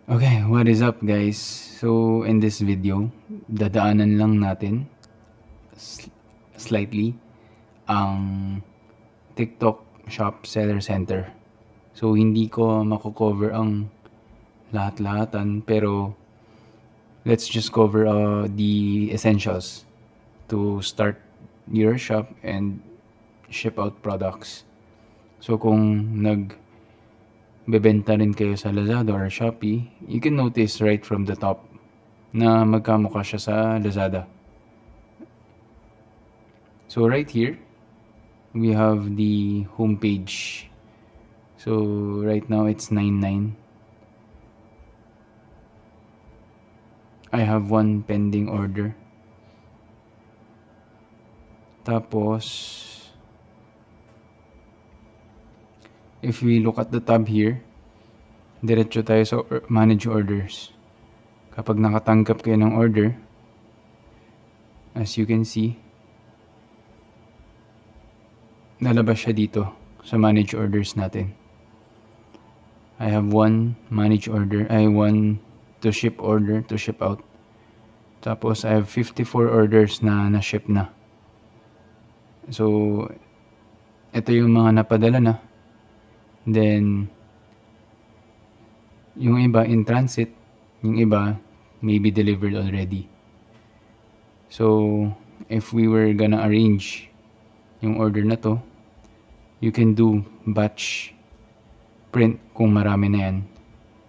Okay, what is up guys? So in this video, dadaanan lang natin slightly ang TikTok Shop Seller Center. So hindi ko mako-cover ang lahat-lahatan pero let's just cover the essentials to start your shop and ship out products. So kung bebenta rin kayo sa Lazada or Shopee, you can notice right from the top na magkamukha siya sa Lazada. So right here, we have the homepage. So right now it's 99. I have one pending order. Tapos, if we look at the tab here, diretso tayo sa manage orders. Kapag nakatanggap kayo ng order, as you can see, lalabas siya dito sa manage orders natin. I have one manage order, one to ship order, to ship out. Tapos I have 54 orders na na-ship na. So, ito yung mga napadala na. Then, yung iba in transit, yung iba maybe delivered already. So, if we were gonna arrange yung order na to, you can do batch print kung marami na yan.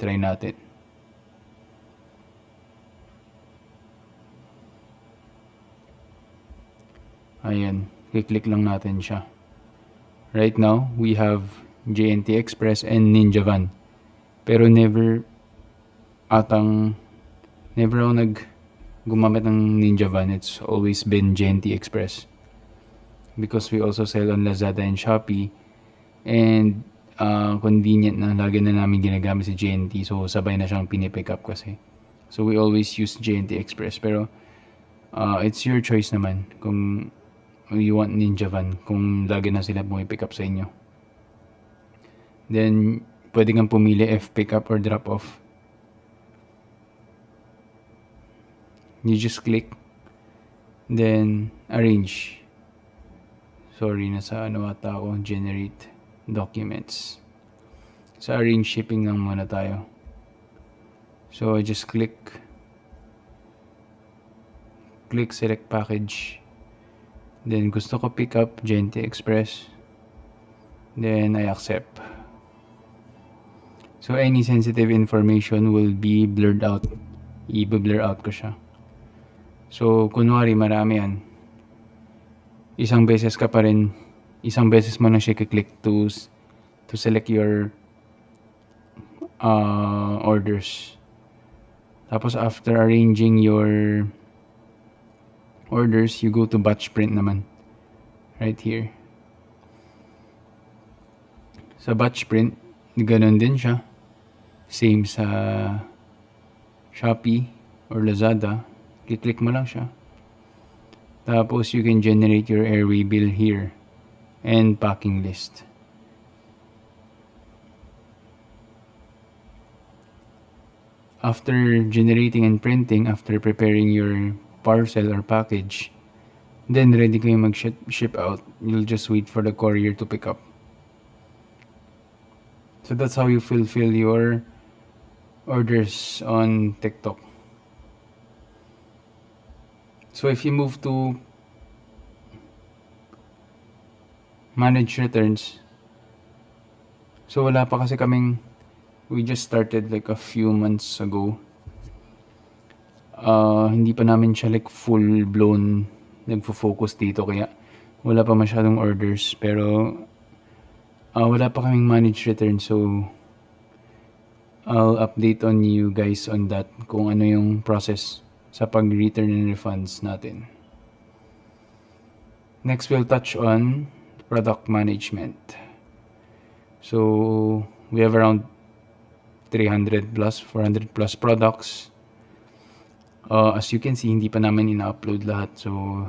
Try natin. Ayan, click lang natin siya. Right now, we have JNT Express and Ninja Van. Pero never ako gumamit ng Ninja Van. It's always been JNT Express. Because we also sell on Lazada and Shopee. And convenient na, lagi na namin ginagamit si JNT. So sabay na siyang pinipick up kasi. So we always use JNT Express. Pero it's your choice naman kung you want Ninja Van, kung lagi na sila pumipick up sa inyo. Then pwede kang pumili if pick up or drop off. You just click, then arrange. Sorry, nasa ata ako, generate documents. Sa arrange shipping lang muna tayo. So I just click select package. Then gusto ko pick up JNT Express. Then I accept. So any sensitive information will be blurred out. I-blur out ko siya. So kunwari marami yan. Isang beses mo na siya click to select your orders. Tapos after arranging your orders, you go to batch print naman. Right here. Sa batch print, ganun din siya. Same sa Shopee or Lazada. Click mo lang siya. Tapos you can generate your airway bill here and packing list. After generating and printing, after preparing your parcel or package, then ready kayo mag-ship out. You'll just wait for the courier to pick up. So that's how you fulfill your orders on TikTok. So if you move to manage returns, so wala pa kasi we just started like a few months ago. Hindi pa namin siya like full blown nagfo-focus dito, kaya wala pa masyadong orders, pero wala pa kaming manage return. So I'll update on you guys on that, kung ano yung process sa pag-return and refunds natin. Next, we'll touch on product management. So we have around 400 plus products. As you can see, hindi pa namin ina-upload lahat. So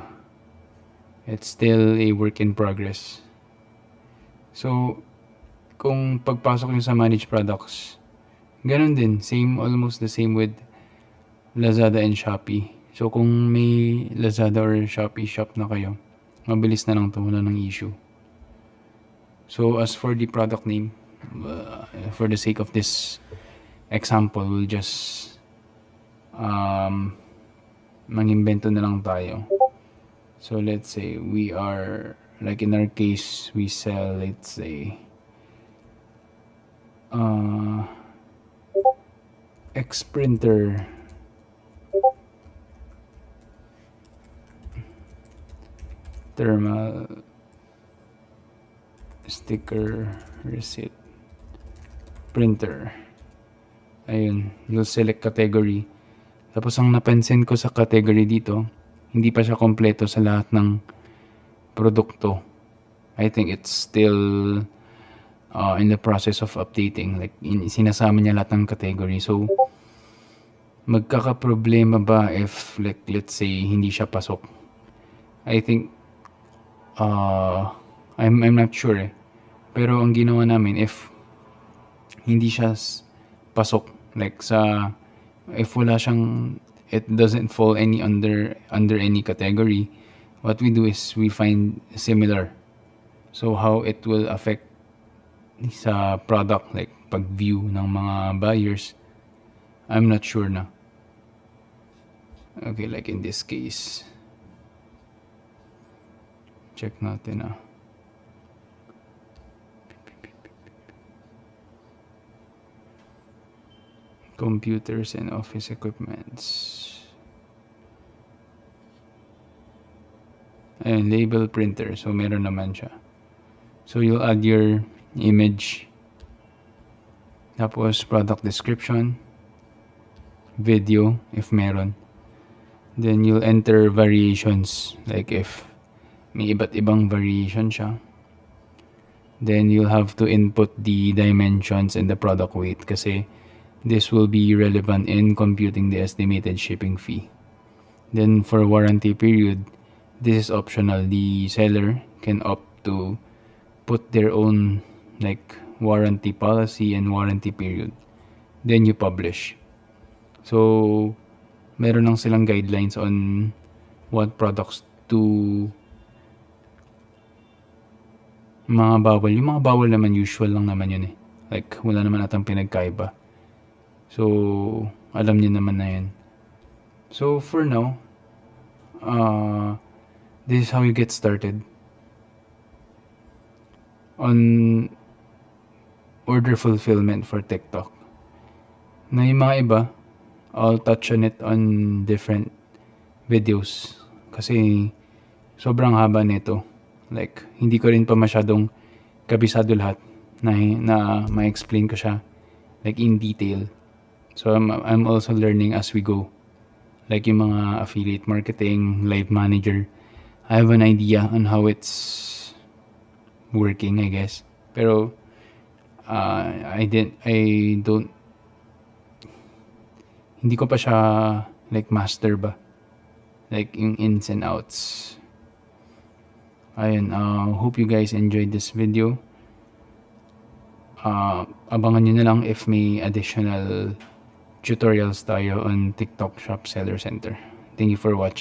it's still a work in progress. So kung pagpasok nyo sa managed products, Ganun din, almost the same with Lazada and Shopee. So kung may Lazada or Shopee shop na kayo, mabilis na lang 'to, wala ng issue. So as for the product name, for the sake of this example, we'll just mangimbento na lang tayo. So let's say we are, like in our case, we sell, let's say, X printer, thermal, sticker, receipt, printer. Ayun, you'll select category. Tapos ang napansin ko sa category dito, hindi pa siya kompleto sa lahat ng produkto. I think it's still in the process of updating. Like, sinasama niya lahat ng category. So, magkakaproblema ba if, like, let's say, hindi siya pasok? I think, I'm not sure eh. Pero ang ginawa namin, if hindi siya pasok, like if wala siyang, it doesn't fall under any category, what we do is we find similar. So how it will affect sa product, like pag view ng mga buyers, I'm not sure na. Okay, like in this case, check natin computers and office equipments. Ayun, label printer. So, meron naman siya. So, you'll add your image. Tapos, product description. Video, if meron. Then, you'll enter variations. Like, if may iba't ibang variation siya. Then, you'll have to input the dimensions and the product weight. Kasi, this will be relevant in computing the estimated shipping fee. Then, for warranty period, this is optional. The seller can opt to put their own like warranty policy and warranty period. Then you publish. So, meron lang silang guidelines on what products to mga bawal. Yung mga bawal naman, usual lang naman yun eh. Like, wala naman atang pinagkaiba. So, alam niyo naman na yun. So, for now, this is how you get started on order fulfillment for TikTok. Na yung mga iba, I'll touch on it on different videos. Kasi sobrang haba nito. Like, hindi ko rin pa masyadong kabisado lahat na ma-explain ko siya like in detail. So I'm also learning as we go. Like yung mga affiliate marketing, live manager, I have an idea on how it's working, I guess. Pero hindi ko pa siya like master ba, like yung ins and outs. Ayun, hope you guys enjoyed this video. Abangan nyo na lang if may additional tutorials tayo on TikTok Shop Seller Center. Thank you for watching.